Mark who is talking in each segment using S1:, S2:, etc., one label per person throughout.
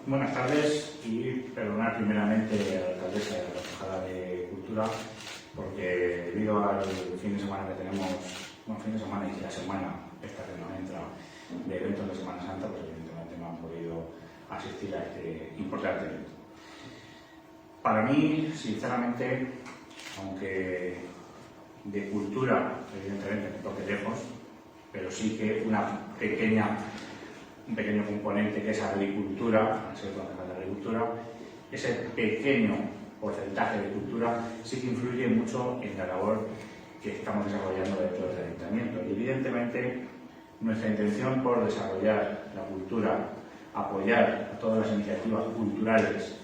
S1: Buenas tardes y perdonar primeramente a la alcaldesa y a la concejala de Cultura porque debido al fin de semana que tenemos, fin de semana y la semana esta que nos entra de eventos de Semana Santa, pues evidentemente no han podido asistir a este importante evento. Para mí, sinceramente, aunque de cultura, evidentemente, me toque lejos, pero sí que un pequeño componente que es agricultura, al ser concejal de agricultura, ese pequeño porcentaje de cultura sí que influye mucho en la labor que estamos desarrollando dentro del ayuntamiento. Y evidentemente nuestra intención por desarrollar la cultura, apoyar a todas las iniciativas culturales,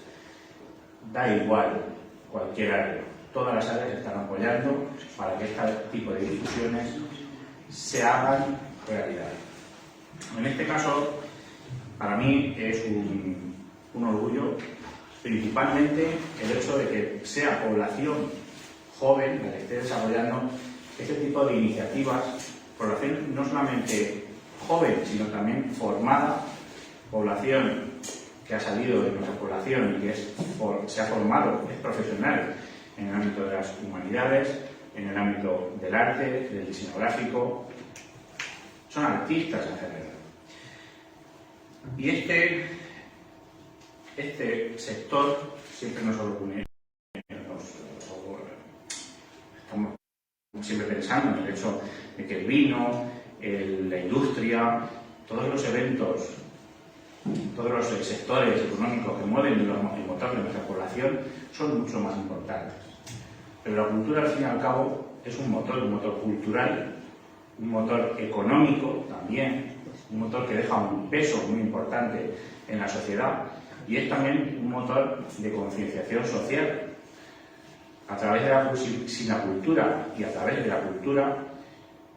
S1: da igual cualquier área. Todas las áreas están apoyando para que este tipo de difusiones se hagan realidad. En este caso, para mí es un orgullo, principalmente el hecho de que sea población joven la que esté desarrollando este tipo de iniciativas, población no solamente joven, sino también formada, población que ha salido de nuestra población y que se ha formado, es profesional en el ámbito de las humanidades, en el ámbito del arte, del diseño gráfico, son artistas en general. Y este sector siempre nos orgullece, estamos siempre pensando en el hecho de que el vino, la industria, todos los eventos, todos los sectores económicos que mueven el motor de nuestra población son mucho más importantes. Pero la cultura, al fin y al cabo, es un motor cultural, un motor económico también, un motor que deja un peso muy importante en la sociedad y es también un motor de concienciación social. A través sin la cultura y a través de la cultura,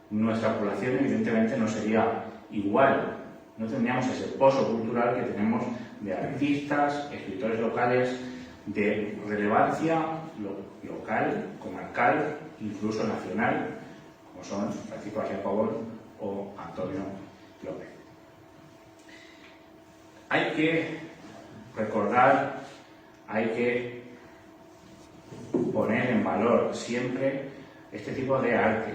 S1: nuestra población evidentemente no sería igual, no tendríamos ese pozo cultural que tenemos de artistas, escritores locales, de relevancia local, comarcal, incluso nacional, como son Francisco García Pavón o Antonio López. Hay que recordar, hay que poner en valor siempre este tipo de arte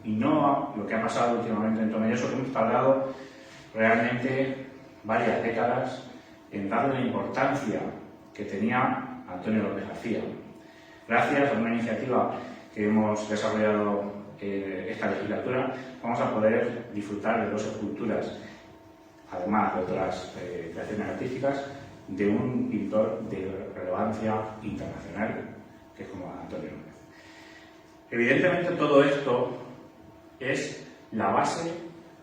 S1: y no lo que ha pasado últimamente en Tomelloso, que hemos tardado realmente varias décadas en darle la importancia que tenía Antonio López García. Gracias a una iniciativa que hemos desarrollado esta legislatura, vamos a poder disfrutar de dos esculturas, además de otras creaciones artísticas, de un pintor de relevancia internacional, que es como Antonio López. Evidentemente todo esto es la base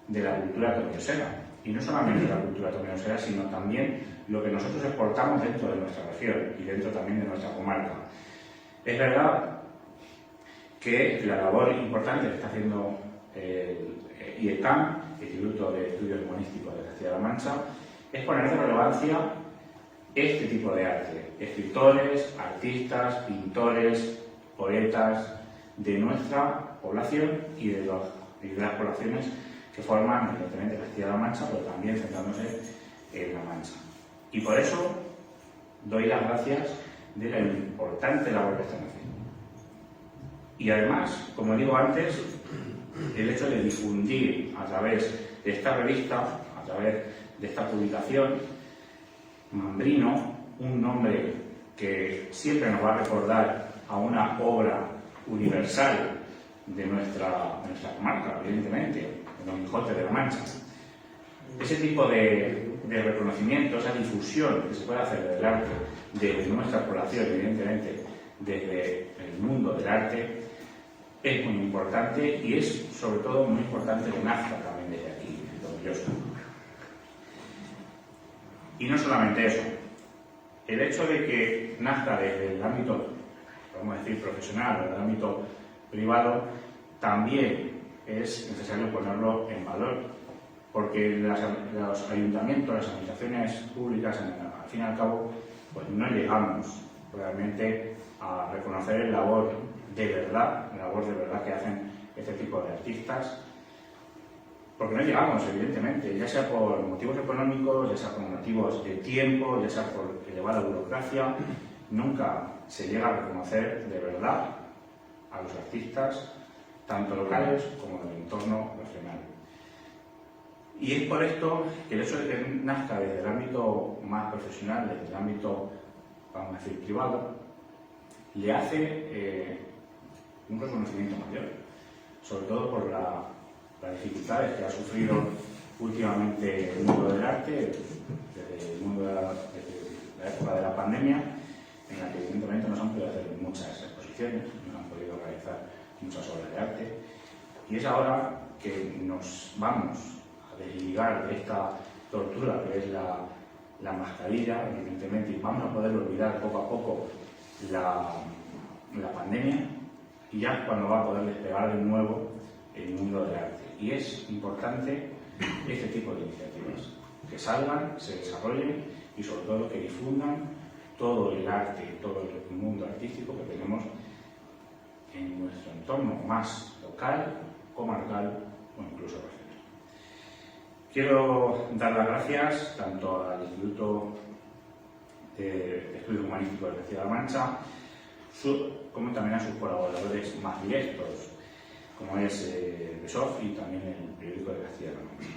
S1: de la cultura tomellosera, y no solamente la cultura tomellosera, sino también lo que nosotros exportamos dentro de nuestra región y dentro también de nuestra comarca. Es verdad que la labor importante que está haciendo el IECAM, Instituto de Estudios Humanísticos de Castilla-La Mancha, es poner de relevancia este tipo de arte, escritores, artistas, pintores, poetas de nuestra población y de las poblaciones que forman evidentemente Castilla-La Mancha, pero también centrándose en La Mancha. Y por eso doy las gracias de la importante labor que están haciendo. Y además, como digo antes, el hecho de difundir a través de esta revista, a través de esta publicación, Mambrino, un nombre que siempre nos va a recordar a una obra universal de nuestra comarca, evidentemente, de Don Quijote de la Mancha. Ese tipo de reconocimiento, esa difusión que se puede hacer del arte desde nuestra población, evidentemente, desde el mundo del arte, es muy importante y es sobre todo muy importante que nazca también desde aquí, orgulloso. Y no solamente eso, el hecho de que nazca desde el ámbito, vamos a decir, profesional o del ámbito privado, también es necesario ponerlo en valor, porque los ayuntamientos, las administraciones públicas, al fin y al cabo, pues no llegamos realmente a reconocer la labor de verdad que hacen este tipo de artistas porque no llegamos, evidentemente, ya sea por motivos económicos, ya sea por motivos de tiempo, ya sea por elevada burocracia, nunca se llega a reconocer de verdad a los artistas, tanto locales como del entorno regional. Y es por esto que el hecho de que nazca desde el ámbito más profesional, desde el ámbito, vamos a decir, privado, le hace un reconocimiento mayor, sobre todo por las dificultades que ha sufrido últimamente el mundo del arte, desde el mundo desde la época de la pandemia, en la que evidentemente no se han podido hacer muchas exposiciones, no se han podido realizar muchas obras de arte, y es ahora que nos vamos a desligar de esta tortura que es la mascarilla, evidentemente, y vamos a poder olvidar poco a poco la pandemia, y ya cuando va a poder despegar de nuevo el mundo del arte. Y es importante este tipo de iniciativas, que salgan, se desarrollen y sobre todo que difundan todo el arte, todo el mundo artístico que tenemos en nuestro entorno más local, comarcal o incluso regional. Quiero dar las gracias tanto al Instituto de Estudios Humanísticos de Castilla-La Mancha como también a sus colaboradores más directos, como es BESOF y también el periódico de Castilla-La Mancha.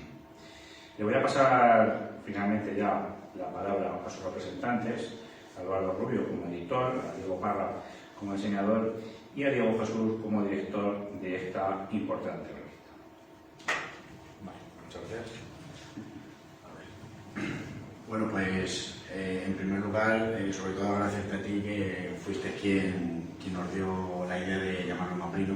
S1: Le voy a pasar finalmente ya la palabra a sus representantes, a Eduardo Rubio como editor, a Diego Parra como diseñador y a Diego Jesús como director de esta importante revista. Vale, muchas gracias.
S2: Bueno, pues en primer lugar, sobre todo agradecerte a ti que fuiste quien nos dio la idea de llamarnos Maprino,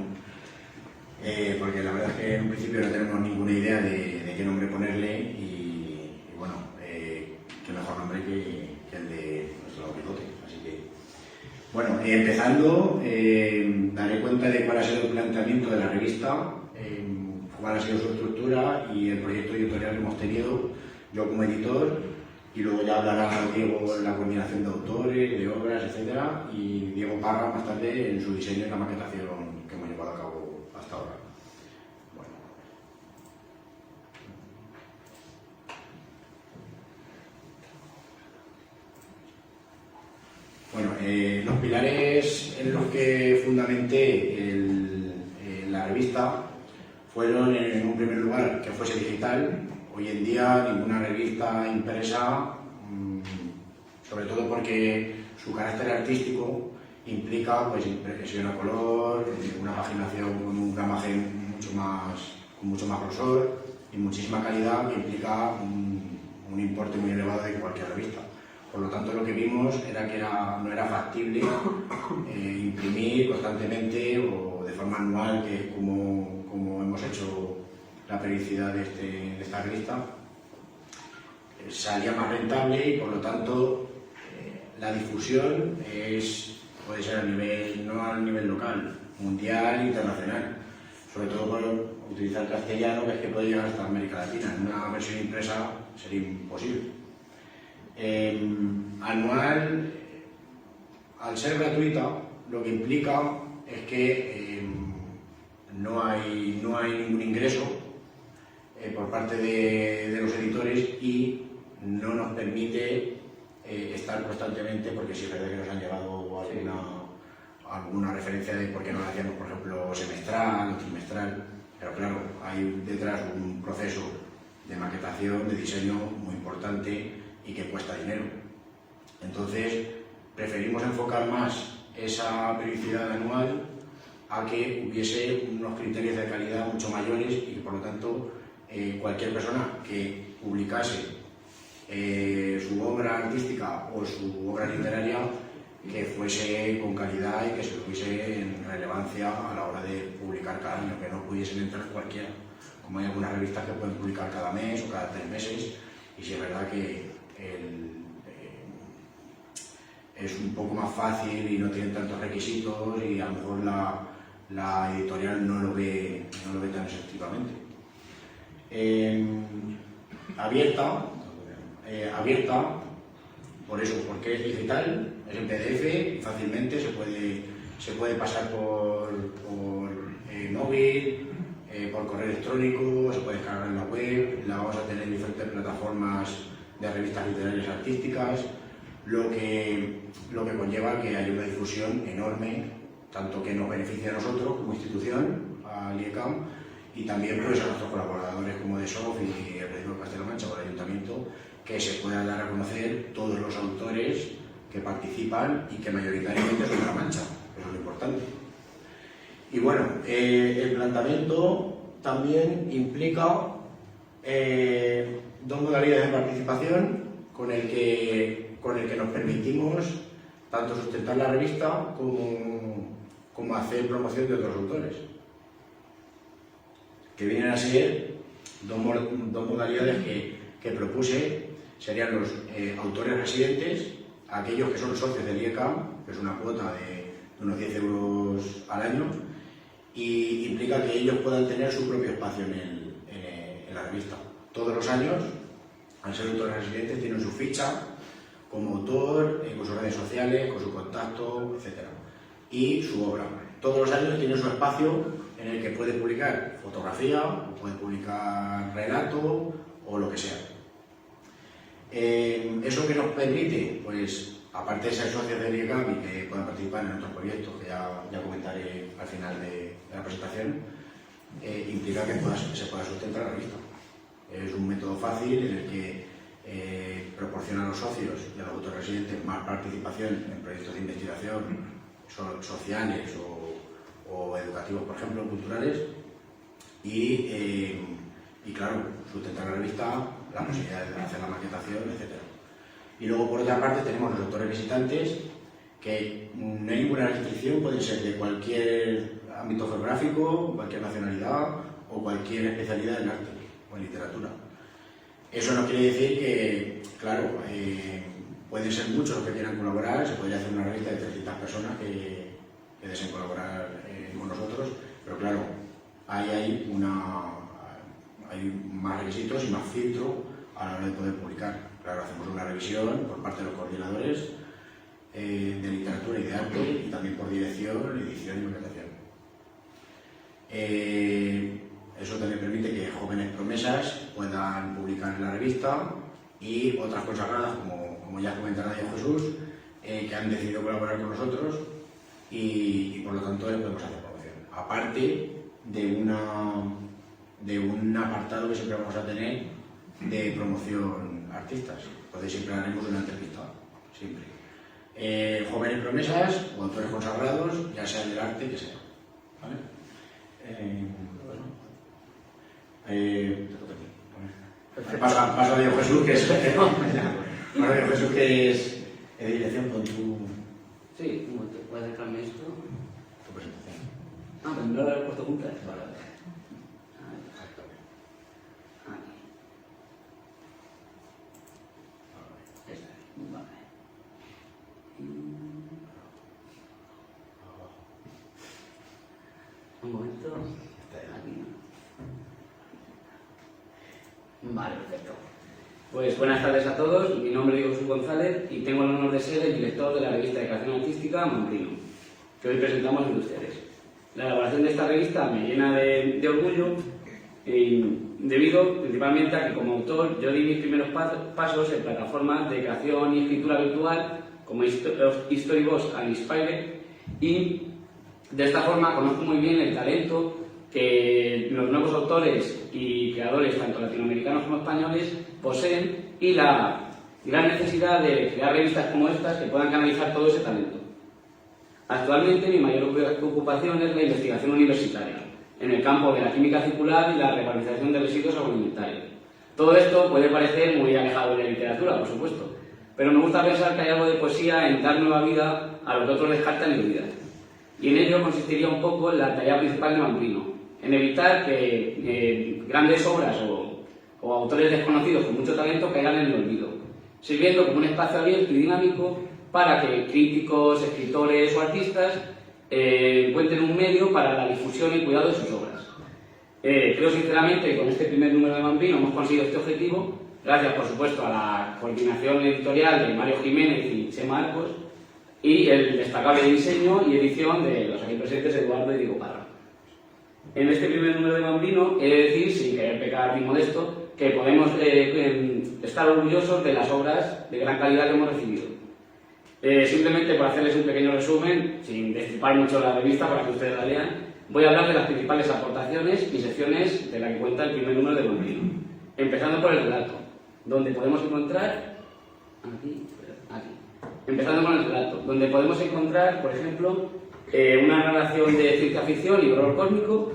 S2: porque la verdad es que en un principio no tenemos ninguna idea de qué nombre ponerle y bueno, qué mejor nombre que el de nuestro bigote. Así que, bueno, empezando, daré cuenta de cuál ha sido el planteamiento de la revista, cuál ha sido su estructura y el proyecto editorial que hemos tenido, yo como editor, y luego ya hablará Diego en la combinación de autores, de obras, etcétera, y Diego Parra más tarde en su diseño y la maquetación que hemos llevado a cabo hasta ahora. Bueno, los pilares en los que fundamenté la revista fueron, en un primer lugar, que fuese digital. Hoy en día ninguna revista impresa, sobre todo porque su carácter artístico implica pues, impresión a color, una paginación con un gramaje con mucho más grosor y muchísima calidad, que implica un importe muy elevado de cualquier revista. Por lo tanto, lo que vimos era que no era factible imprimir constantemente o de forma anual, que es como hemos hecho la periodicidad de esta revista. Salía más rentable y por lo tanto la difusión puede ser no a nivel local, mundial, internacional, sobre todo por utilizar castellano, que es que puede llegar hasta América Latina. En una versión impresa sería imposible. Anual, al ser gratuita, lo que implica es que no hay ningún ingreso por parte de los editores y no nos permite estar constantemente, porque sí es verdad que nos han llegado alguna referencia de por qué no lo hacíamos, por ejemplo, semestral o trimestral, pero claro, hay detrás un proceso de maquetación, de diseño muy importante y que cuesta dinero. Entonces, preferimos enfocar más esa periodicidad anual a que hubiese unos criterios de calidad mucho mayores y que, por lo tanto, cualquier persona que publicase su obra artística o su obra literaria, que fuese con calidad y que se tuviese en relevancia a la hora de publicar cada año, que no pudiesen entrar cualquiera, como hay algunas revistas que pueden publicar cada mes o cada 3 meses, y si es verdad que es un poco más fácil y no tienen tantos requisitos y a lo mejor la editorial no lo ve tan exhaustivamente. Abierta, por eso, porque es digital, es en PDF y fácilmente se puede pasar por móvil, por correo electrónico, se puede descargar en la web, la vamos a tener en diferentes plataformas de revistas literarias artísticas, lo que conlleva que haya una difusión enorme, tanto que nos beneficie a nosotros como institución, al IECAM, y también pues, a nuestros colaboradores como DESOF y el Periódico de Castilla-La Mancha o el Ayuntamiento, que se puedan dar a conocer todos los autores que participan y que mayoritariamente son de La Mancha, eso es lo importante. Y bueno, el planteamiento también implica dos modalidades de participación con el que nos permitimos tanto sustentar la revista como hacer promoción de otros autores, que vienen a ser dos modalidades que propuse. Serían los autores residentes, aquellos que son socios del IECAM, que es una cuota de unos 10 euros al año, y implica que ellos puedan tener su propio espacio en la revista. Todos los años, al ser autores residentes, tienen su ficha como autor, con sus redes sociales, con su contacto, etc. Y su obra. Todos los años tienen su espacio en el que puede publicar fotografía, o puede publicar relato, o lo que sea. ¿Eso que nos permite? Pues, aparte de ser socios del IECAM y que puedan participar en otros proyectos, que ya comentaré al final de la presentación, implica que se pueda sustentar la revista. Es un método fácil en el que proporciona a los socios y a los autores residentes más participación en proyectos de investigación sociales o educativos, por ejemplo, culturales, y claro, sustentar la revista, la posibilidad de hacer la maquetación, etc. Y luego, por otra parte, tenemos los autores visitantes, que no hay ninguna restricción, pueden ser de cualquier ámbito geográfico, cualquier nacionalidad o cualquier especialidad en arte o en literatura. Eso no quiere decir que, claro, pueden ser muchos los que quieran colaborar, se podría hacer una revista de 300 personas que deseen colaborar con nosotros, pero claro, hay más requisitos y más filtro a la hora de poder publicar. Claro, hacemos una revisión por parte de los coordinadores de literatura y de arte, y también por dirección, edición y maquetación. Eso también permite que jóvenes promesas puedan publicar en la revista, y otras consagradas, como ya comentará Diego Jesús, que han decidido colaborar con nosotros, y por lo tanto les podemos hacer promoción. Aparte de un apartado que siempre vamos a tener de promoción artistas. Entonces siempre haremos una entrevista, siempre. Jóvenes promesas o autores consagrados, ya sea del arte que sea. ¿Vale? Paso a Diego Jesús, que es de dirección con tu...
S3: Sí, ¿cómo te puedes acercarme esto?
S2: tu presentación.
S3: Ah, pues no lo he puesto juntas.
S2: Vale.
S3: Vale. Un momento. Aquí. Vale, perfecto. Pues buenas tardes a todos. Mi nombre es Diego Jesús González y tengo el honor de ser el director de la revista de creación artística Mambrino, que hoy presentamos ante ustedes. La elaboración de esta revista me llena de orgullo, debido principalmente a que como autor yo di mis primeros pasos en plataformas de creación y escritura virtual como Storybox and Inspire, y de esta forma conozco muy bien el talento que los nuevos autores y creadores, tanto latinoamericanos como españoles, poseen, y la gran necesidad de crear revistas como estas que puedan canalizar todo ese talento. Actualmente mi mayor preocupación es la investigación universitaria en el campo de la química circular y la revalorización de residuos agroalimentarios. Todo esto puede parecer muy alejado de la literatura, por supuesto, pero me gusta pensar que hay algo de poesía en dar nueva vida a lo que otros descartan y olvidan. Y en ello consistiría un poco la tarea principal de Mambrino, en evitar que grandes obras o autores desconocidos con mucho talento caigan en el olvido, sirviendo como un espacio abierto y dinámico para que críticos, escritores o artistas encuentren un medio para la difusión y cuidado de sus obras. Creo sinceramente que con este primer número de Mambrino hemos conseguido este objetivo, gracias por supuesto a la coordinación editorial de Mario Jiménez y Chema Arcos, y el destacable diseño y edición de los aquí presentes Eduardo y Diego Parra. En este primer número de Mambrino he de decir, sin querer pecar ni modesto, que podemos estar orgullosos de las obras de gran calidad que hemos recibido. Simplemente para hacerles un pequeño resumen, sin destripar mucho la revista para que ustedes la lean, voy a hablar de las principales aportaciones y secciones de la que cuenta el primer número de Mambrino. Empezando por el relato, donde podemos encontrar... Aquí. Empezando con el relato, donde podemos encontrar, por ejemplo, una narración de ciencia ficción y horror cósmico,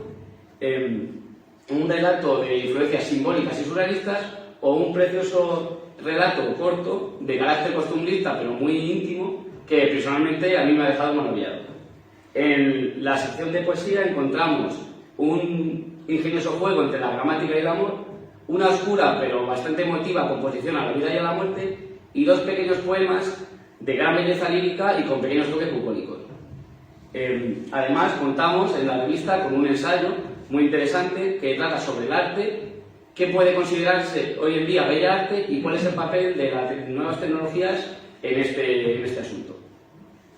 S3: un relato de influencias simbólicas y surrealistas, o un precioso relato corto de carácter costumbrista pero muy íntimo que personalmente a mí me ha dejado maravillado. En la sección de poesía encontramos un ingenioso juego entre la gramática y el amor, una oscura pero bastante emotiva composición a la vida y a la muerte y dos pequeños poemas de gran belleza lírica y con pequeños toques bucólicos. Además contamos en la revista con un ensayo muy interesante que trata sobre el arte, qué puede considerarse hoy en día bella arte y cuál es el papel de las nuevas tecnologías en este asunto.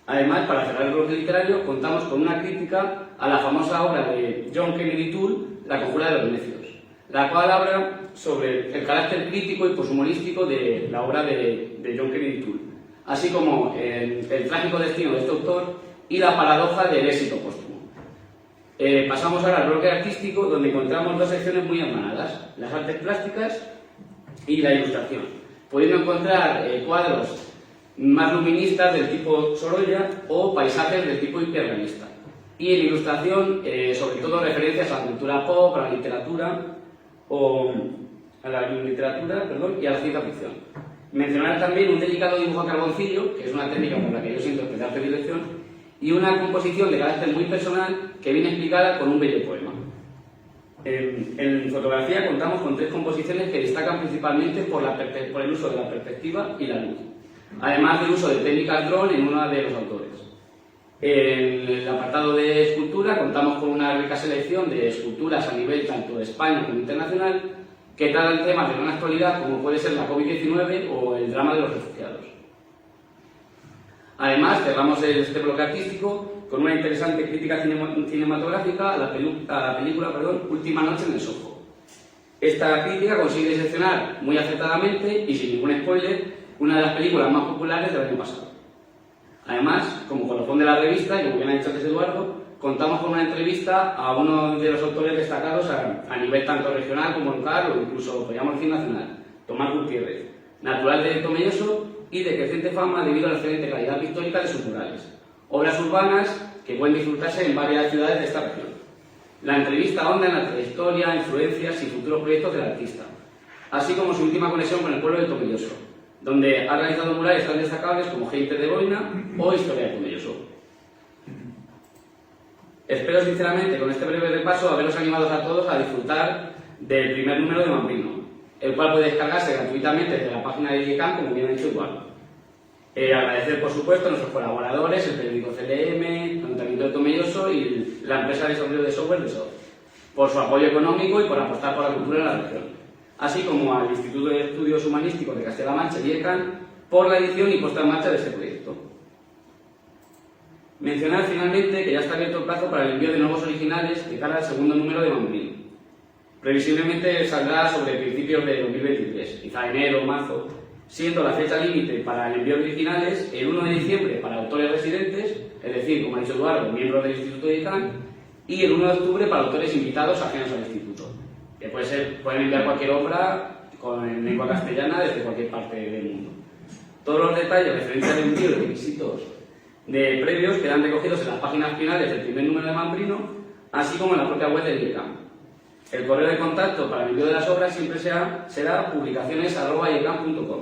S3: Además, para cerrar el bloque literario, contamos con una crítica a la famosa obra de John Kennedy Toole, La conjura de los necios, la cual habla sobre el carácter crítico y poshumorístico de la obra de John Kennedy Toole, así como el trágico destino de este autor y la paradoja del éxito póstumo. Pasamos ahora al bloque artístico, donde encontramos dos secciones muy hermanadas, las artes plásticas y la ilustración, pudiendo encontrar cuadros más luministas del tipo Sorolla o paisajes del tipo hiperrealista. Y en ilustración, sobre todo referencias a la cultura pop, a la literatura, y a la ciencia ficción. Mencionar también un delicado dibujo a carboncillo, que es una técnica por la que yo siento especial predilección, y una composición de carácter muy personal que viene explicada con un bello poema. En fotografía contamos con 3 composiciones que destacan principalmente por el uso de la perspectiva y la luz, además del uso de técnicas drone en uno de los autores. En el apartado de escultura contamos con una rica selección de esculturas a nivel tanto de España como internacional que tratan temas de gran actualidad como puede ser la COVID-19 o el drama de los refugiados. Además, cerramos este bloque artístico con una interesante crítica cinematográfica a la película Última noche en el Soho. Esta crítica consigue diseccionar muy acertadamente y sin ningún spoiler una de las películas más populares del año pasado. Además, como colofón de la revista, y como bien ha dicho antes Eduardo, contamos con una entrevista a uno de los autores destacados a nivel tanto regional como local o incluso, podríamos decir, nacional, Tomás Gutiérrez, natural de Tomelloso y de creciente fama debido a la excelente calidad pictórica de sus murales, obras urbanas que pueden disfrutarse en varias ciudades de esta región. La entrevista ahonda en la trayectoria, influencias y futuros proyectos del artista, así como su última conexión con el pueblo de Tomelloso, donde ha realizado murales tan destacables como Gente de Boina o Historia de Tomelloso. Espero sinceramente con este breve repaso haberos animado a todos a disfrutar del primer número de Mambrino, el cual puede descargarse gratuitamente desde la página de IECAM, como bien ha dicho Eduardo. Agradecer, por supuesto, a nuestros colaboradores, el periódico CLM, el Ayuntamiento de Tomelloso y la empresa de desarrollo de software de SOF, por su apoyo económico y por apostar por la cultura en la región, así como al Instituto de Estudios Humanísticos de Castilla-La Mancha, IECAM, por la edición y puesta en marcha de este proyecto. Mencionar finalmente que ya está abierto el plazo para el envío de nuevos originales de cara al segundo número de Mambrino. Previsiblemente saldrá sobre principios de 2023, quizá enero o marzo, siendo la fecha límite para el envío de originales el 1 de diciembre para autores residentes, es decir, como ha dicho Eduardo, miembros del Instituto de IECAM, y el 1 de octubre para autores invitados ajenos al Instituto, que pueden enviar cualquier obra en lengua castellana desde cualquier parte del mundo. Todos los detalles referentes al envío y requisitos previos quedan recogidos en las páginas finales del primer número de Mambrino, así como en la propia web del IECAM. El correo de contacto para el envío de las obras siempre será publicaciones@iecam.com.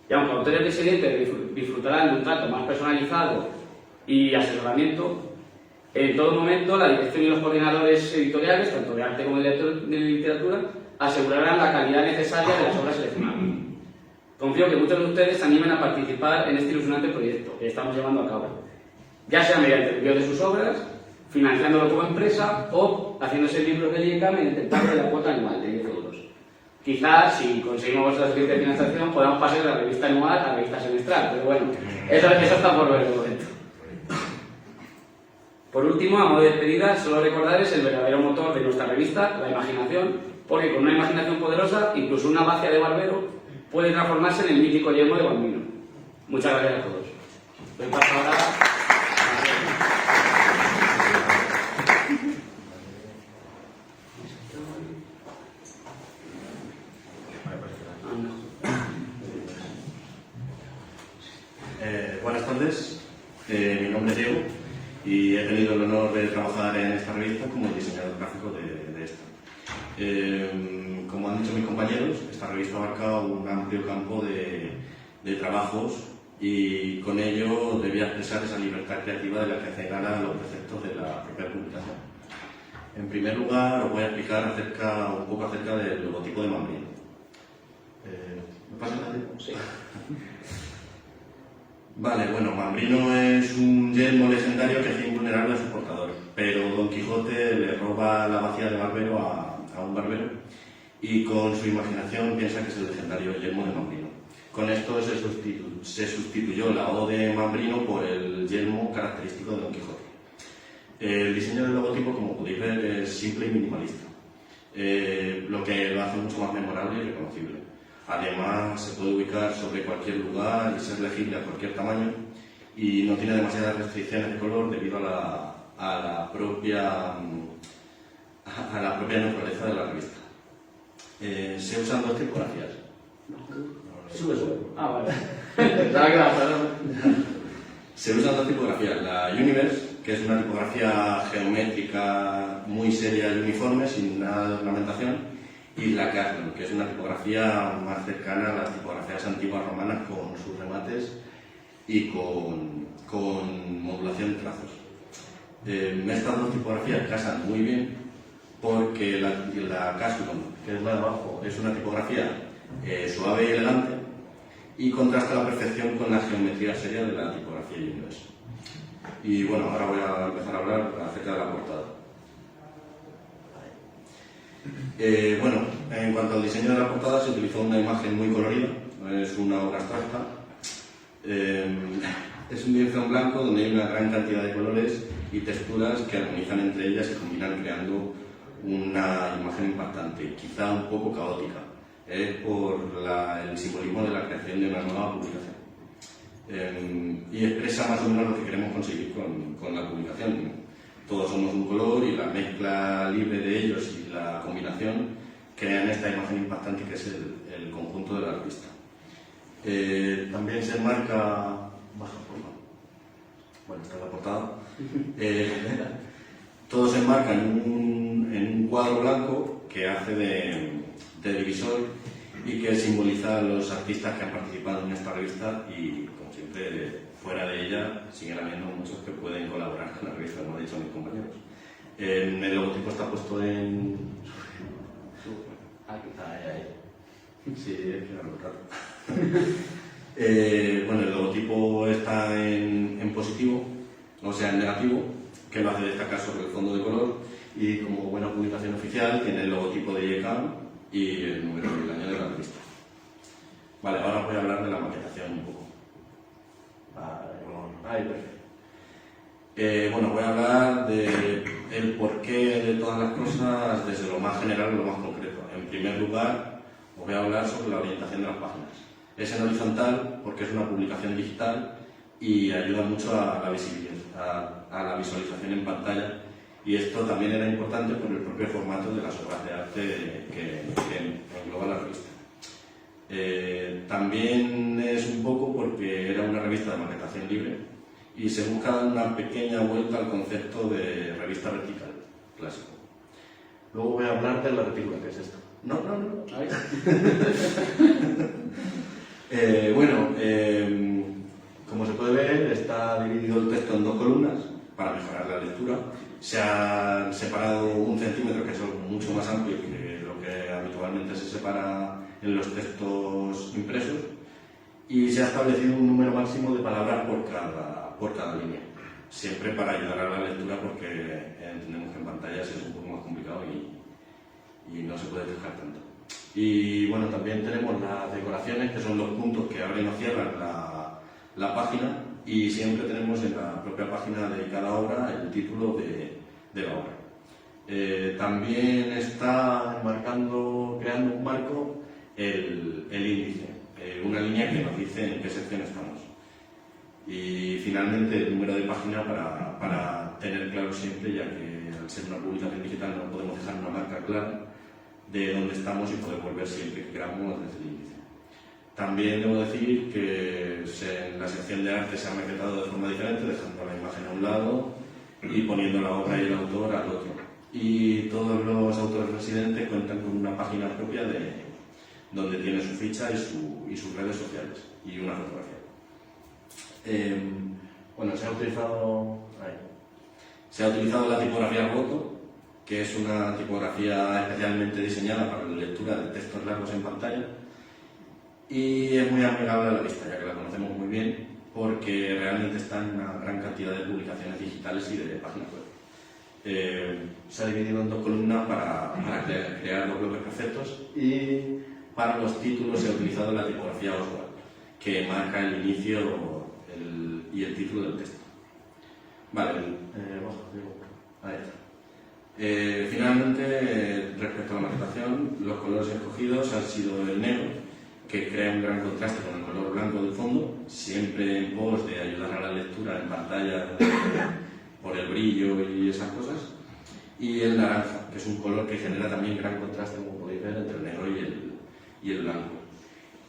S3: Y aunque autores residentes disfrutarán de un trato más personalizado y asesoramiento, en todo momento la dirección y los coordinadores editoriales, tanto de arte como de literatura, asegurarán la calidad necesaria de las obras seleccionadas. Confío que muchos de ustedes se animen a participar en este ilusionante proyecto que estamos llevando a cabo, ya sea mediante el envío de sus obras, financiándolo como empresa o haciéndose miembros del IECAM en el pago de la cuota anual de 10 euros. Quizás, si conseguimos vuestra siguiente financiación, podamos pasar de la revista anual a la revista semestral, pero bueno, eso está por ver de momento. Por último, a modo de despedida, solo recordarles el verdadero motor de nuestra revista, la imaginación, porque con una imaginación poderosa, incluso una magia de barbero puede transformarse en el mítico yelmo de Bambino. Muchas gracias a todos. Doy paso ahora
S4: buenas tardes, mi nombre es Diego y he tenido el honor de trabajar en esta revista como diseñador gráfico de esta. Como han dicho mis compañeros, esta revista abarca un amplio campo de trabajos y con ello debía expresar esa libertad creativa de la que hacen gala los preceptos de la propia publicación. En primer lugar, os voy a explicar un poco acerca del logotipo de Mambrino. ¿Me pasa nada?
S3: Sí.
S4: Vale, bueno, Mambrino es un yelmo legendario que es invulnerable a su portador, pero Don Quijote le roba la bacía de barbero a un barbero y con su imaginación piensa que es el legendario yelmo de Mambrino. Con esto se sustituyó la O de Mambrino por el yelmo característico de Don Quijote. El diseño del logotipo, como podéis ver, es simple y minimalista, lo que lo hace mucho más memorable y reconocible. Además, se puede ubicar sobre cualquier lugar y ser legible a cualquier tamaño y no tiene demasiadas restricciones de color debido a la propia naturaleza de la revista. Se usan dos tipografías.
S3: Sube. Ah, vale. Pensaba que era para...
S4: Se usan dos tipografías. La Universe, que es una tipografía geométrica muy seria y uniforme, sin nada de ornamentación, y la Canon, que es una tipografía más cercana a las tipografías antiguas romanas con sus remates y con modulación de trazos. Estas dos tipografías casan muy bien porque la Canon, que es la de abajo, es una tipografía suave y elegante y contrasta a la perfección con la geometría seria de la tipografía Universe. Y bueno, ahora voy a empezar a hablar acerca de la portada. Bueno, en cuanto al diseño de la portada, se utilizó una imagen muy colorida, es una obra abstracta. Es un lienzo en blanco donde hay una gran cantidad de colores y texturas que armonizan entre ellas y combinan creando una imagen impactante, quizá un poco caótica, por el simbolismo de la creación de una nueva publicación. Y expresa más o menos lo que queremos conseguir con la publicación. Todos somos un color y la mezcla libre de ellos y la combinación crean esta imagen impactante que es el conjunto de la revista. También se enmarca... Bueno, esta es la portada. Todo se enmarca en un cuadro blanco que hace de divisor y que simboliza a los artistas que han participado en esta revista y, como siempre, fuera de ella siguen habiendo muchos que pueden colaborar con la revista, como han dicho mis compañeros. El logotipo está puesto en...
S3: Aquí está, ahí.
S4: Sí, es que no lo trato. Bueno, el logotipo está en positivo, o sea, en negativo, que lo hace destacar sobre el fondo de color y como buena publicación oficial tiene el logotipo de IECAM y el número del año de la revista. Vale, ahora voy a hablar de la maquetación un poco. Bueno, voy a hablar del porqué de todas las cosas desde lo más general a lo más concreto. En primer lugar, os voy a hablar sobre la orientación de las páginas. Es en horizontal porque es una publicación digital y ayuda mucho a la visibilidad, a la visualización en pantalla, y esto también era importante por el propio formato de las obras de arte que engloba la revista. También es un poco porque era una revista de maquetación libre y se busca una pequeña vuelta al concepto de revista vertical clásico. Luego voy a hablar de la retícula, que es esto. No.
S3: Ahí.
S4: Bueno, como se puede ver, está dividido el texto en dos columnas para mejorar la lectura. Se ha separado 1 centímetro, que es mucho más amplio que lo que habitualmente se separa en los textos impresos, y se ha establecido un número máximo de palabras por cada línea, siempre para ayudar a la lectura, porque entendemos que en pantallas es un poco más complicado y no se puede fijar tanto. Y bueno, también tenemos las decoraciones, que son los puntos que abren o cierran la página, y siempre tenemos en la propia página de cada obra el título de la obra. También está creando un marco el índice, una línea que nos dice en qué sección estamos. Y finalmente el número de página para tener claro siempre, ya que al ser una publicación digital no podemos dejar una marca clara de dónde estamos y poder volver siempre que queramos desde el índice. También debo decir que en la sección de arte se ha maquetado de forma diferente, dejando la imagen a un lado y poniendo la obra y el autor al otro. Y todos los autores residentes cuentan con una página propia donde tiene su ficha y sus redes sociales y una fotografía. Bueno, se ha utilizado la tipografía Roto, que es una tipografía especialmente diseñada para la lectura de textos largos en pantalla, y es muy amigable a la vista, ya que la conocemos muy bien, porque realmente está en una gran cantidad de publicaciones digitales y de páginas web. Se ha dividido en dos columnas para crear los bloques perfectos, y para los títulos se ha utilizado la tipografía Oswald, que marca el inicio y el título del texto. Vale, ahí está. Finalmente, respecto a la maquetación, los colores escogidos han sido el negro, que crea un gran contraste con el color blanco del fondo, siempre en pos de ayudar a la lectura en pantalla por el brillo y esas cosas, y el naranja, que es un color que genera también gran contraste, como podéis ver, entre el negro y el blanco,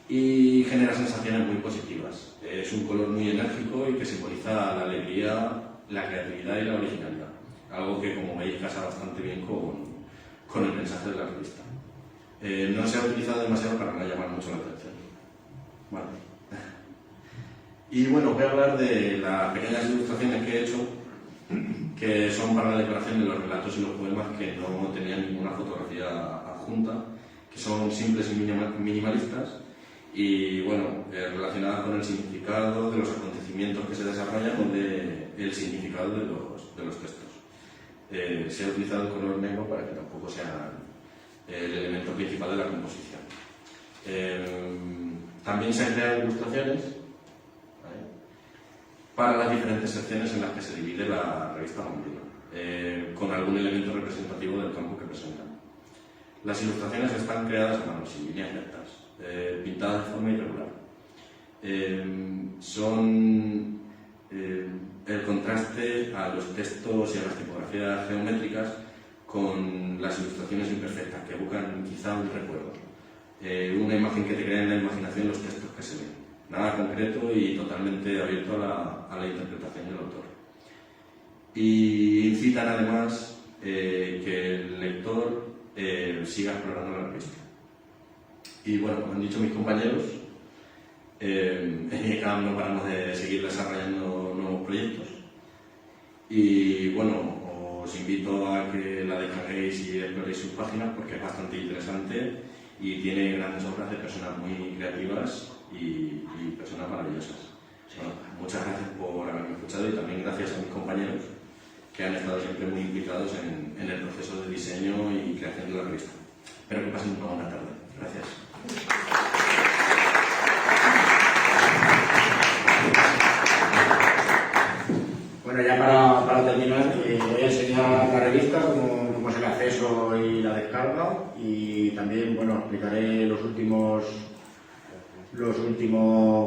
S4: y genera sensaciones muy positivas. Es un color muy enérgico y que simboliza la alegría, la creatividad y la originalidad, algo que, como veis, casa bastante bien con el mensaje de la revista. No se ha utilizado demasiado para no llamar mucho la atención. Bueno. Y bueno, voy a hablar de las pequeñas ilustraciones que he hecho, que son para la decoración de los relatos y los poemas que no tenían ninguna fotografía adjunta, que son simples y minimalistas, y bueno, relacionadas con el significado de los acontecimientos que se desarrollan o del significado de los textos. Se ha utilizado el color negro para que tampoco sea el elemento principal de la composición. También se han creado ilustraciones, ¿vale?, para las diferentes secciones en las que se divide la revista Mambrino, con algún elemento representativo del campo que presentan. Las ilustraciones están creadas a mano, sin líneas rectas, pintadas de forma irregular. Son el contraste a los textos y a las tipografías geométricas con las ilustraciones imperfectas, que evocan quizá un recuerdo, una imagen que te crea en la imaginación los textos que se ven. Nada concreto y totalmente abierto a la interpretación del autor. Y incitan además que el lector siga explorando la revista. Y bueno, como han dicho mis compañeros, en IECAM no paramos de seguir desarrollando nuevos proyectos. Y bueno, os invito a que la descarguéis y exploréis sus páginas, porque es bastante interesante y tiene grandes obras de personas muy creativas y personas maravillosas. Bueno, muchas gracias por haberme escuchado y también gracias a mis compañeros que han estado siempre muy implicados en el proceso de diseño y creación de la revista. Espero que pasen una buena tarde. Gracias.
S2: Bueno, ya para terminar, voy a enseñar la revista, cómo es el acceso y la descarga, y también, bueno, explicaré los últimos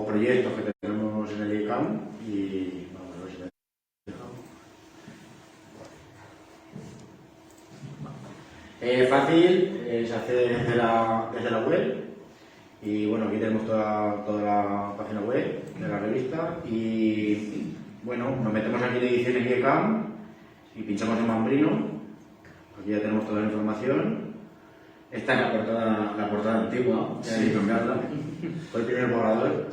S2: proyectos que tenemos en el IECAM y vamos a ver si me deja. Fácil, se hace desde la web, y bueno, aquí tenemos toda la página web de la revista, y bueno, nos metemos aquí en ediciones IECAM y pinchamos en Mambrino. Aquí ya tenemos toda la información. Esta es la portada antigua, ya hay que cambiarla. Fue el primer borrador.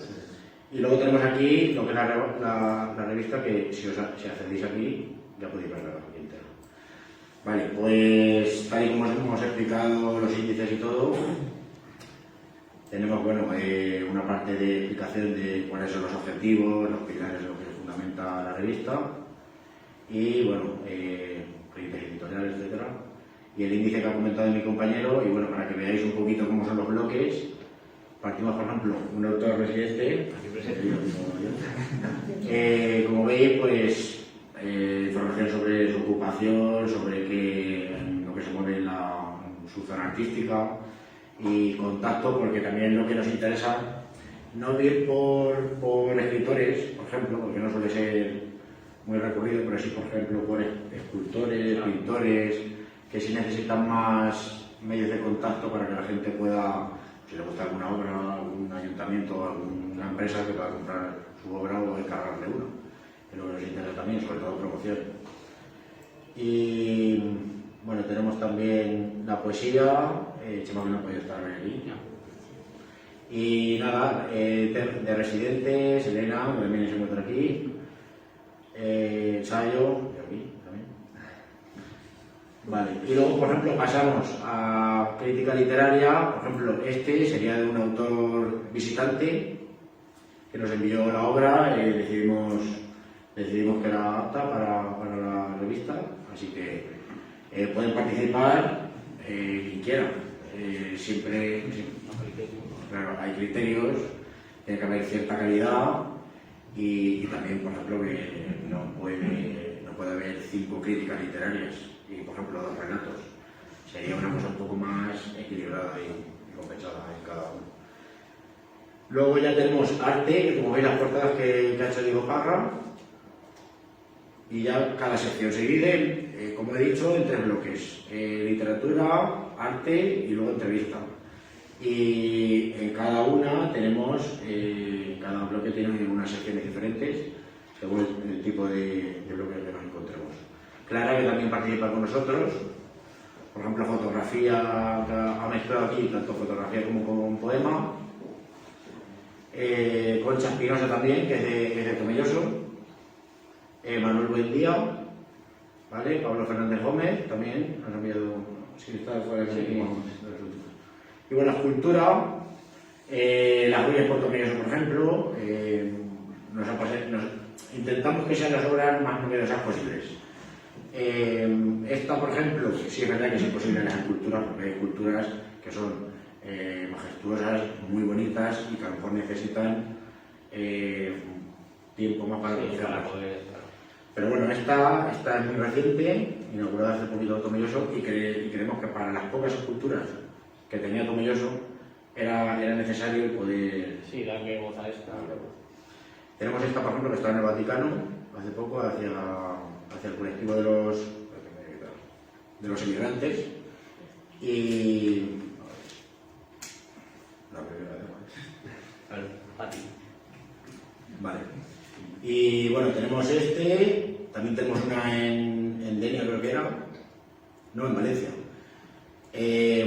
S2: Y luego tenemos aquí lo que es la revista, que si accedéis aquí ya podéis verla aquí entera. Vale, pues tal y como os hemos explicado los índices y todo, tenemos una parte de explicación de cuáles son los objetivos, los pilares de lo que fundamenta la revista, y bueno, proyectos editoriales, etcétera, y el índice que ha comentado mi compañero, y bueno, para que veáis un poquito cómo son los bloques, partimos, por ejemplo, un autor residente,
S3: Aquí presente.
S2: como veis, pues información sobre su ocupación, sobre lo que se mueve en su zona artística y contacto, porque también lo que nos interesa no ir por escritores, por ejemplo, porque no suele ser muy recurrido, pero sí, por ejemplo, por escultores, pintores, que sí necesitan más medios de contacto para que la gente pueda, si le gusta alguna obra, algún ayuntamiento, alguna empresa que pueda comprar su obra o encargarle una. Es lo que nos interesa también, sobre todo promoción. Y bueno, tenemos también la poesía, Chema que no ha podido estar aquí. Y nada, de residentes, Elena, que también se encuentra aquí, ensayo, y aquí también. Vale, y luego, por ejemplo, pasamos a crítica literaria. Por ejemplo, este sería de un autor visitante que nos envió la obra, decidimos que era apta para la revista, así que pueden participar quien quiera. Siempre, claro, hay criterios, tiene que haber cierta calidad y también, por ejemplo, que no puede haber 5 críticas literarias y, por ejemplo, 2 relatos. Sería una cosa un poco más equilibrada y compensada en cada uno. Luego ya tenemos arte, que como veis las portadas que ha hecho Diego Parra, y ya cada sección se divide, como he dicho, en 3 bloques: literatura, arte y luego entrevista. Y en cada una tenemos, cada bloque tiene unas secciones diferentes según el tipo de bloque que nos encontremos. Clara, que también participa con nosotros, por ejemplo, fotografía, ha mezclado aquí tanto fotografía como un poema. Concha Espinosa también, que es de Tomelloso. Manuel Buendía, ¿vale? Pablo Fernández Gómez también nos ha enviado, si está fuera de los últimos. Y bueno, la escultura, las huellas por Tomelloso, por ejemplo, intentamos que sean las obras más numerosas posibles. Esta, por ejemplo, sí es verdad que es imposible en las esculturas, porque hay esculturas que son majestuosas, muy bonitas y que a lo mejor necesitan tiempo más para realizarlas. Pero bueno, esta es muy reciente, inaugurada hace poquito Tomelloso, y creemos que para las pocas esculturas que tenía Tomelloso era necesario el poder...
S3: Sí, darle voz a esta.
S2: Tenemos esta, por ejemplo, que está en el Vaticano, hace poco, hacia el colectivo de los inmigrantes. Y... la primera, vale. Y bueno, tenemos también tenemos una en Denia, creo que era, no, en Valencia.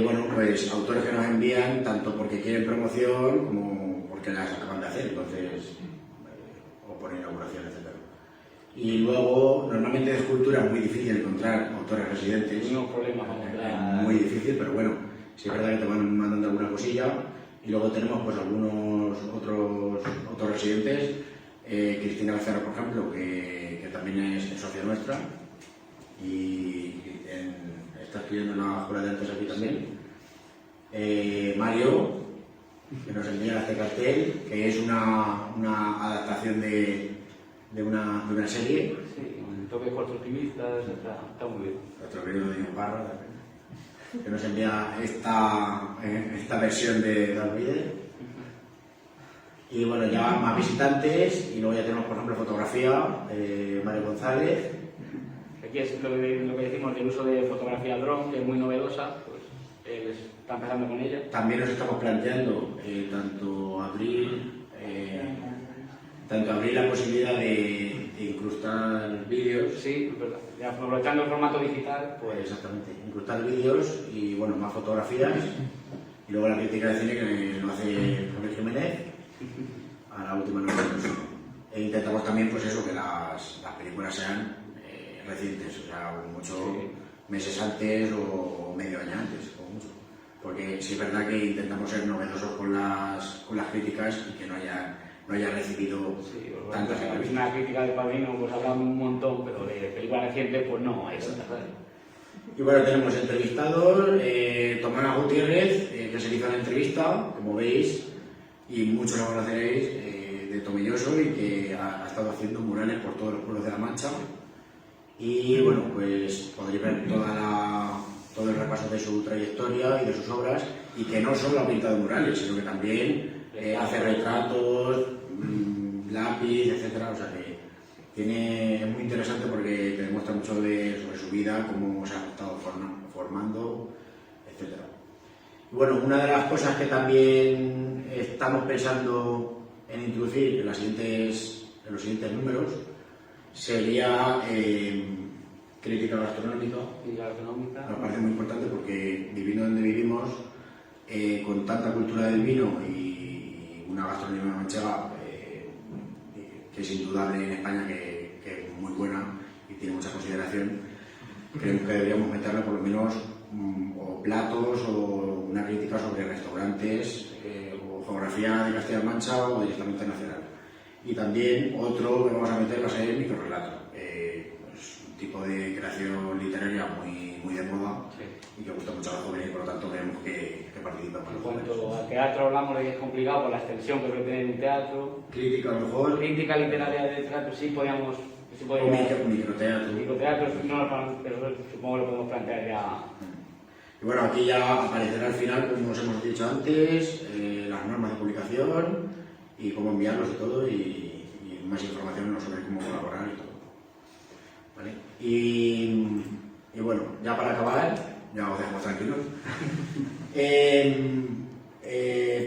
S2: Bueno, pues autores que nos envían tanto porque quieren promoción como porque las acaban de hacer, entonces, o por inauguración, etc. Y luego, normalmente de escultura es muy difícil encontrar autores residentes.
S3: No problema,
S2: es muy difícil, pero bueno, sí es verdad que te van mandando alguna cosilla. Y luego tenemos pues algunos otros residentes. Cristina Becerra, por ejemplo, que también es socia nuestra y está estudiando en la Escuela de Artes aquí también. Mario, que nos envía este cartel, que es una adaptación de una serie.
S3: Sí, con toques constructivistas, está muy bien.
S2: Otro vídeo de Diego Parra, que nos envía esta versión de Darth Vader. Y bueno, ya más visitantes, y luego ya tenemos, por ejemplo, fotografía, Mario González.
S3: Aquí es lo que decimos del uso de fotografía dron, que es muy novedosa, pues él está empezando con ella.
S2: También nos estamos planteando tanto abrir la posibilidad de incrustar vídeos.
S3: Sí, es verdad. Ya aprovechando el formato digital,
S2: Pues exactamente, incrustar vídeos y bueno, más fotografías. Y luego la crítica de cine que lo hace Javier Jiménez a la última novela. E intentamos también pues eso, que las películas sean recientes, o sea, mucho meses antes o medio año antes, o mucho. Porque sí es verdad que intentamos ser novedosos con las críticas y que no haya recibido tantas entrevistas.
S3: Una crítica de Padrino, pues hablamos un montón, pero de películas recientes, pues no hay tantas.
S2: Y bueno, tenemos entrevistados, Tomana Gutiérrez, que se hizo la entrevista, como veis, y muchos lo conoceréis, de Tomelloso, y que ha estado haciendo murales por todos los pueblos de La Mancha. Y bueno, pues podréis ver todo el repaso de su trayectoria y de sus obras, y que no solo ha pintado murales, sino que también hace retratos, lápiz, etcétera. O sea que es muy interesante porque te demuestra mucho sobre su vida, cómo se ha estado formando, etcétera. Y bueno, una de las cosas que también estamos pensando en introducir en los siguientes números sería crítica gastronómica. Nos parece muy importante porque, viviendo donde vivimos, con tanta cultura del vino y una gastronomía manchega que es indudable en España, que es muy buena y tiene mucha consideración, creemos que deberíamos meterle por lo menos o platos o una crítica sobre restaurantes o geografía de Castilla-La Mancha o directamente nacional. Y también otro que vamos a meter va a ser el microrrelato. Es un tipo de creación literaria muy de moda, sí, y que gusta mucho a los jóvenes, y por lo tanto queremos que participen para los jóvenes.
S3: En cuanto al teatro hablamos de que es complicado por la extensión que puede tener un teatro.
S2: Crítica a lo mejor.
S3: Crítica literaria de teatro sí podíamos...
S2: Microteatro.
S3: Pero supongo que lo podemos plantear ya.
S2: Y bueno, aquí ya aparecerá al final, como os hemos dicho antes, las normas de publicación y cómo enviarlos y todo, y más información sobre cómo colaborar y todo. ¿Vale? Y bueno, ya para acabar, ya os dejamos tranquilos.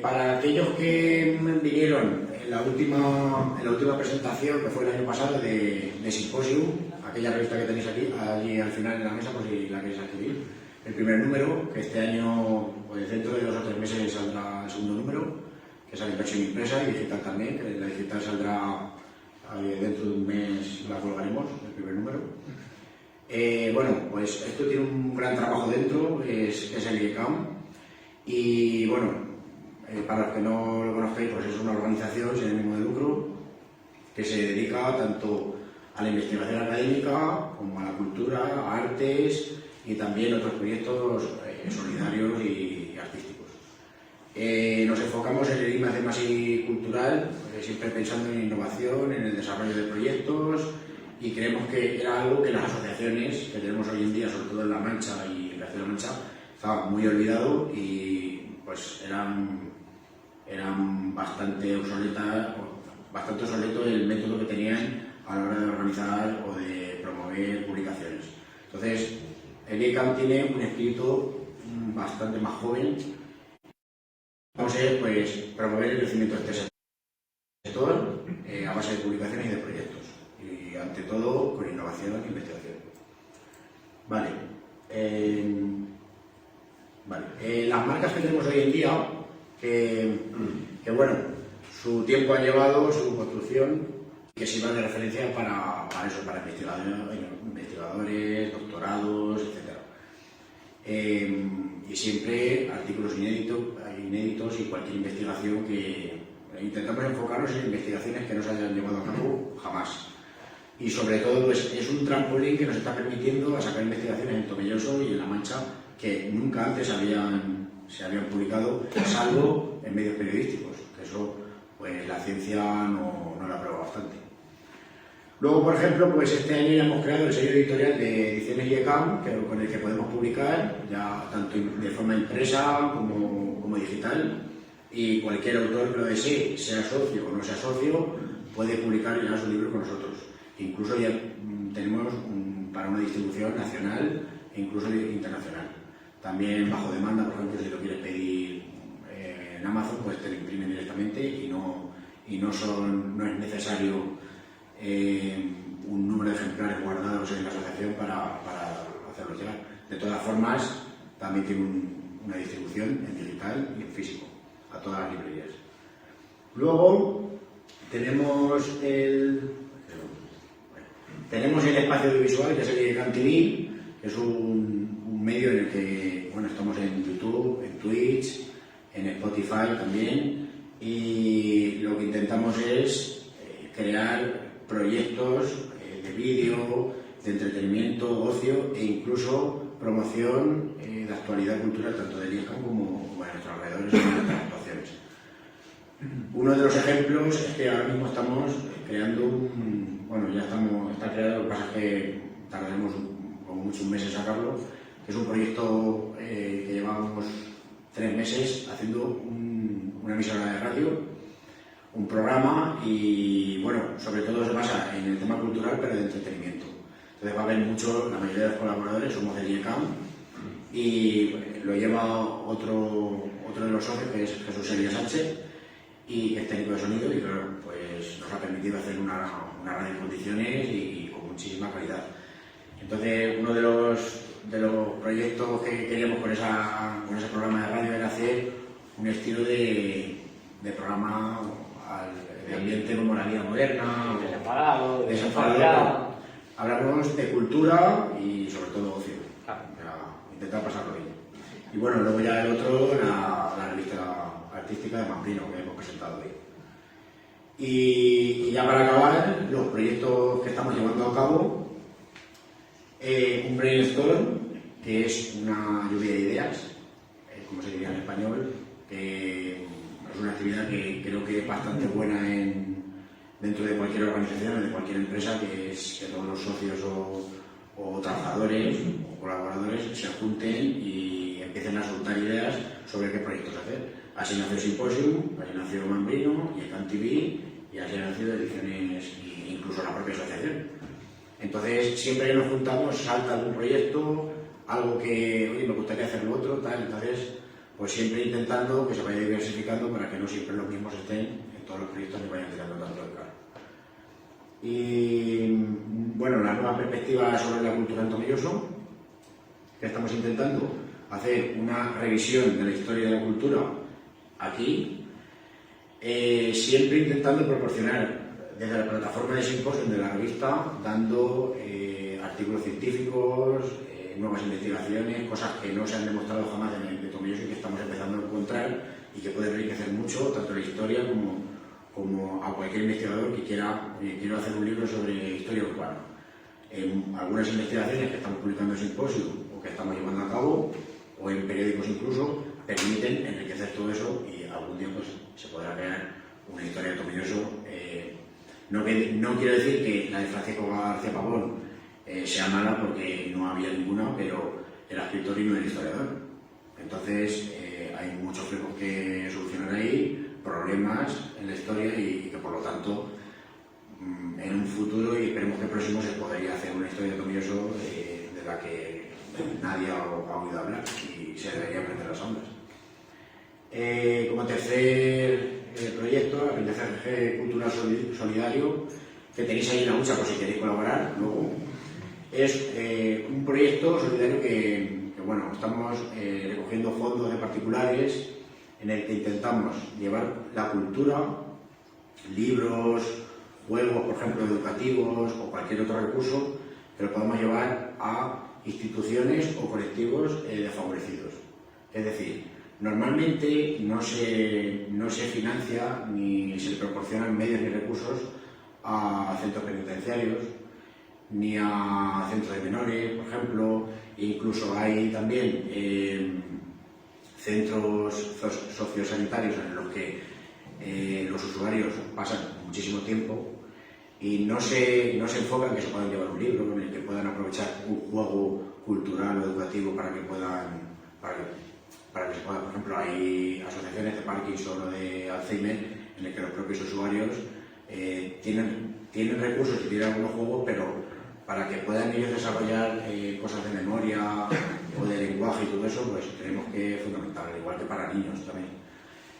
S2: Para aquellos que vinieron en la última presentación, que fue el año pasado, de Simposium, aquella revista que tenéis aquí, allí al final en la mesa, por si la queréis adquirir, el primer número, que este año, pues dentro de 2 o 3 meses saldrá el segundo número, que sale en versión impresa y digital también, que la digital saldrá dentro de un mes, la colgaremos, el primer número. Bueno, pues esto tiene un gran trabajo dentro, es el IECAM, y bueno, para los que no lo conozcáis, pues es una organización sin ánimo de lucro que se dedica tanto a la investigación académica como a la cultura, a artes y también otros proyectos solidarios y artísticos. Nos enfocamos en el I+D+I cultural, siempre pensando en innovación, en el desarrollo de proyectos, y creemos que era algo que las asociaciones que tenemos hoy en día, sobre todo en La Mancha y en Castilla-La Mancha, estaba muy olvidado y pues eran bastante obsoleto el método que tenían a la hora de organizar o de promover publicaciones. Entonces, el IECAM tiene un espíritu bastante más joven. Vamos a pues, promover el crecimiento de este sector a base de publicaciones y de proyectos. Y ante todo, con innovación e investigación. Vale. Las marcas que tenemos hoy en día, que bueno, su tiempo ha llevado, su construcción, que sirvan de referencia para eso, para investigadores, doctorados, etc. Y siempre artículos inéditos y cualquier investigación que intentamos enfocarnos en investigaciones que no se hayan llevado a cabo jamás. Y sobre todo pues, es un trampolín que nos está permitiendo sacar investigaciones en Tomelloso y en La Mancha que nunca antes se habían publicado, salvo en medios periodísticos, que eso pues la ciencia no lo aprueba bastante. Luego, por ejemplo, pues este año ya hemos creado el sello editorial de Ediciones IECAM, con el que podemos publicar ya tanto de forma impresa como digital, y cualquier autor que lo desee, sea socio o no sea socio, puede publicar ya su libro con nosotros. Incluso ya tenemos para una distribución nacional e incluso internacional. También bajo demanda, por ejemplo, si lo quieres pedir en Amazon, pues te lo imprimen directamente y no es necesario un número de ejemplares guardados en la asociación para hacerlo llegar. De todas formas, también tiene una distribución en digital y en físico a todas las librerías. Luego tenemos el espacio audiovisual, que es el IECAM TV, que es un medio en el que estamos en YouTube, en Twitch, en Spotify también, y lo que intentamos es crear proyectos de vídeo, de entretenimiento, ocio e incluso promoción de actualidad cultural tanto del IECAM como de nuestros alrededores y de nuestras actuaciones. Uno de los ejemplos es que ahora mismo estamos creando está creado, lo que pasa es que tardaremos como mucho un mes en sacarlo, que es un proyecto que llevamos 3 meses haciendo una emisora de radio, un programa y, bueno, sobre todo se basa en el tema cultural, pero de entretenimiento. Entonces va a haber la mayoría de los colaboradores somos del IECAM y lo lleva otro de los socios, que es Jesús Elías Sánchez, y es técnico de sonido y, claro, pues nos ha permitido hacer una radio en condiciones y con muchísima calidad. Entonces, uno de los proyectos que queríamos con ese programa de radio era hacer un estilo de programa de ambiente como la vida moderna,
S3: desenfadado.
S2: Hablamos de cultura y sobre todo ocio, intentar pasarlo bien. Y bueno, luego ya el otro, la revista artística de Mambrino que hemos presentado hoy. Y ya para acabar, los proyectos que estamos llevando a cabo, un brainstorm, que es una lluvia de ideas, como se diría en español, que es una actividad que creo que es bastante buena dentro de cualquier organización, de cualquier empresa, que es que todos los socios o trabajadores o colaboradores se junten y empiecen a soltar ideas sobre qué proyectos hacer. Así nació Simposium, así nació Mambrino, y ECAM TV, y así han nacido ediciones e incluso la propia asociación. Entonces, siempre que nos juntamos, salta algún proyecto, algo que, oye, me gustaría hacer lo otro, tal. Entonces, pues siempre intentando que se vaya diversificando para que no siempre los mismos estén en todos los proyectos ni vayan tirando tanto de cara. Y bueno, la nueva perspectiva sobre la cultura en Tomelloso, que estamos intentando hacer una revisión de la historia de la cultura aquí, siempre intentando proporcionar desde la plataforma de Simposium de la revista, dando artículos científicos, nuevas investigaciones, cosas que no se han demostrado jamás en Tomelloso y que estamos empezando a encontrar y que pueden enriquecer mucho tanto la historia como a cualquier investigador que quiera hacer un libro sobre historia urbana. Algunas investigaciones que estamos publicando en Simposium o que estamos llevando a cabo, o en periódicos incluso, permiten enriquecer todo eso y algún día pues, se podrá crear una historia de Tomelloso. No quiero decir que la de Francisco García Pavón sea mala porque no había ninguna, pero era escritor y no era historiador. Entonces hay muchos flecos que solucionar ahí, problemas en la historia y que por lo tanto en un futuro y esperemos que próximo se podría hacer una historia de Tomelloso de la que nadie ha oído hablar y se debería aprender las ondas. Como tercer proyecto, Aprendizaje Cultural Solidario, que tenéis ahí en la hucha por si queréis colaborar luego. Es un proyecto solidario que bueno, estamos recogiendo fondos de particulares en el que intentamos llevar la cultura, libros, juegos, por ejemplo, educativos o cualquier otro recurso, que lo podamos llevar a instituciones o colectivos desfavorecidos. Es decir, normalmente no se financia ni se le proporcionan medios ni recursos a centros penitenciarios, ni a centros de menores, por ejemplo. Incluso hay también centros sociosanitarios en los que los usuarios pasan muchísimo tiempo y no se enfoca en que se puedan llevar un libro, en el que puedan aprovechar un juego cultural o educativo para que se puedan, por ejemplo, hay asociaciones de Parkinson o de Alzheimer en el que los propios usuarios tienen recursos y tienen algunos juegos, pero para que puedan ellos desarrollar cosas de memoria o de lenguaje y todo eso, pues creemos que es fundamental, igual que para niños también.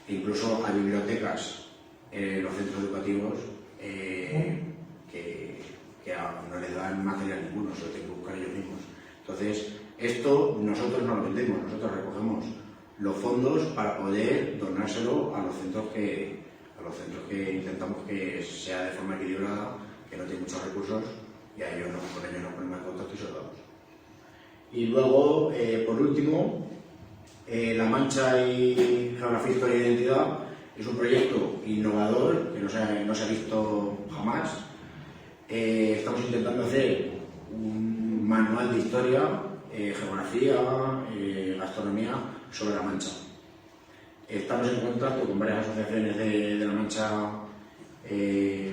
S2: Incluso hay bibliotecas en los centros educativos que no les dan material ninguno, se lo tienen que buscar ellos mismos. Entonces, esto nosotros no lo vendemos, nosotros recogemos los fondos para poder donárselo a los centros que intentamos que sea de forma equilibrada, que no tienen muchos recursos, y a ellos con ellos nos ponemos en contacto y se lo damos. Y luego, por último, La Mancha y Geografía, Historia e Identidad es un proyecto innovador que no se ha visto jamás. Estamos intentando hacer un manual de historia, geografía, gastronomía sobre La Mancha. Estamos en contacto con varias asociaciones de La Mancha y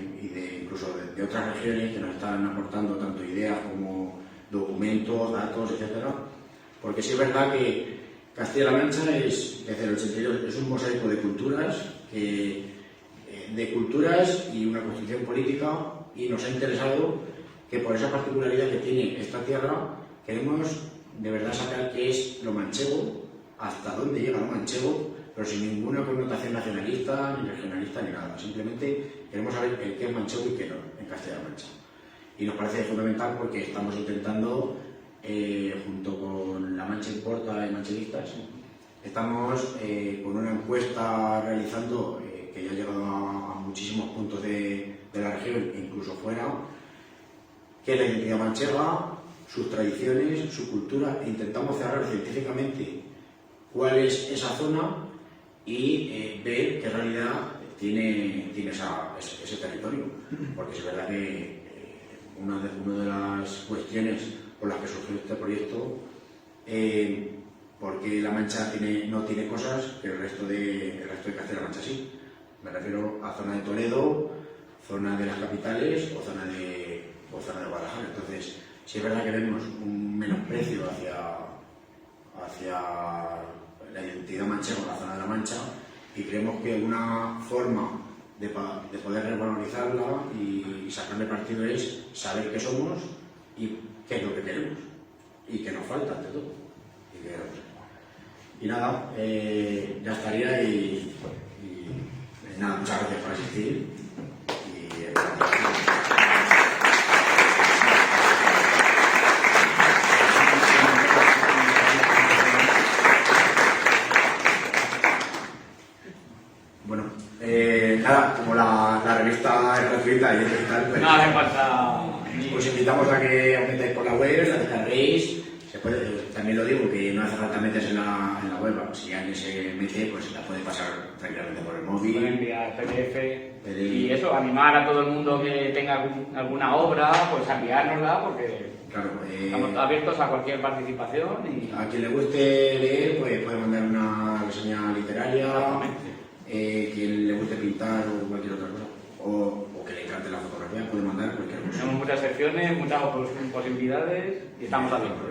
S2: incluso de otras regiones que nos están aportando tanto ideas como documentos, datos, etcétera. Porque sí es verdad que Castilla-La Mancha es, desde el 82, es un mosaico de culturas, y una construcción política, y nos ha interesado que por esa particularidad que tiene esta tierra queremos de verdad sacar qué es lo manchego, hasta dónde llega lo manchego, pero sin ninguna connotación nacionalista, ni regionalista, ni nada. Simplemente queremos saber el qué es manchego y qué no en Castilla-La Mancha. Y nos parece fundamental porque estamos intentando, junto con La Mancha Importa y Mancheristas, estamos con una encuesta realizando que ya ha llegado a muchísimos puntos de la región, incluso fuera, que es la identidad manchega, sus tradiciones, su cultura, e intentamos cerrar científicamente cuál es esa zona y ver qué realidad tiene ese territorio. Porque es verdad que una de las cuestiones por las que surgió este proyecto, porque La Mancha no tiene cosas que el resto de Castilla-La Mancha sí. Me refiero a zona de Toledo, zona de las capitales o zona de Guadalajara. Entonces, sí es verdad que vemos un menosprecio hacia la identidad manchega en la zona de La Mancha, y creemos que una forma de poder revalorizarla y sacarle partido es saber qué somos y qué es lo que queremos y qué nos falta ante todo. Y nada, ya estaría y nada, muchas gracias por asistir. Bueno, nada, como la revista es gratuita y es digital, pues,
S3: No hace falta.
S2: os invitamos a que os metáis por la web, la descarguéis. También lo digo, que no hace falta meterse en la web. Si alguien se mete, pues la puede pasar tranquilamente por el móvil.
S3: Pueden enviar PDF. Y eso, animar a todo el mundo que tenga alguna obra, pues a enviárnosla, porque
S2: Claro,
S3: estamos abiertos a cualquier participación.
S2: A quien le guste leer, pues puede mandar una reseña literaria. Quien le guste pintar o cualquier otra cosa, o que le encante la fotografía, puede mandar cualquier cosa.
S3: Tenemos muchas secciones, muchas posibilidades y estamos abiertos.